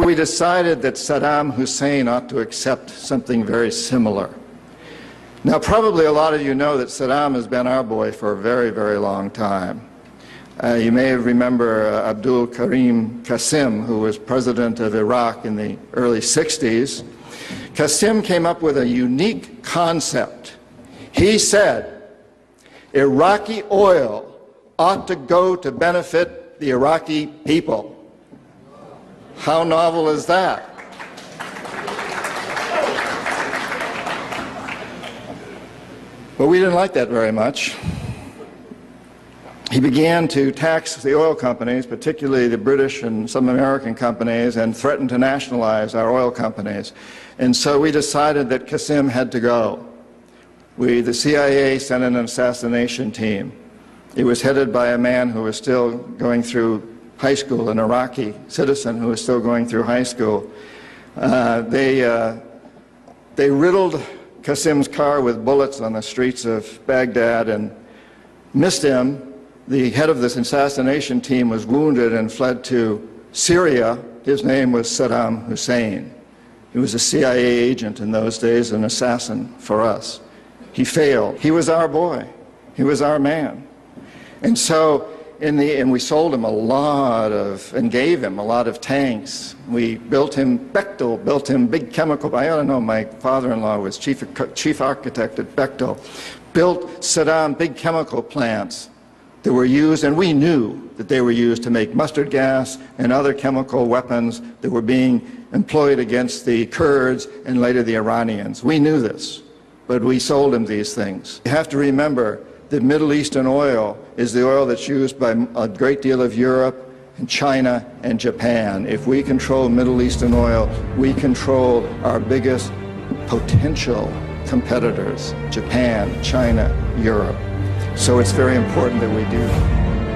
we decided that Saddam Hussein ought to accept something very similar. Now, probably a lot of you know that Saddam has been our boy for a very, very long time. You may remember Abdul Karim Qasim, who was president of Iraq in the early 60s. Qasim came up with a unique concept. He said, Iraqi oil ought to go to benefit the Iraqi people. How novel is that? But we didn't like that very much. He began to tax the oil companies, particularly the British and some American companies, and threatened to nationalize our oil companies. And so we decided that Qasim had to go. The CIA sent an assassination team. It was headed by a man who was still going through high school, an Iraqi citizen who was still going through high school. They riddled Qasim's car with bullets on the streets of Baghdad and missed him. The head of this assassination team was wounded and fled to Syria. His name was Saddam Hussein. He was a CIA agent in those days, an assassin for us. He failed. He was our boy. He was our man. And so, and we sold him a lot of, and gave him a lot of tanks. We built him, Bechtel built him big chemical, I don't know, my father-in-law was chief architect at Bechtel, built Saddam big chemical plants that were used, and we knew that they were used to make mustard gas and other chemical weapons that were being employed against the Kurds and later the Iranians. We knew this, but we sold him these things. You have to remember that Middle Eastern oil is the oil that's used by a great deal of Europe and China and Japan. If we control Middle Eastern oil, we control our biggest potential competitors, Japan, China, Europe. So it's very important that we do that.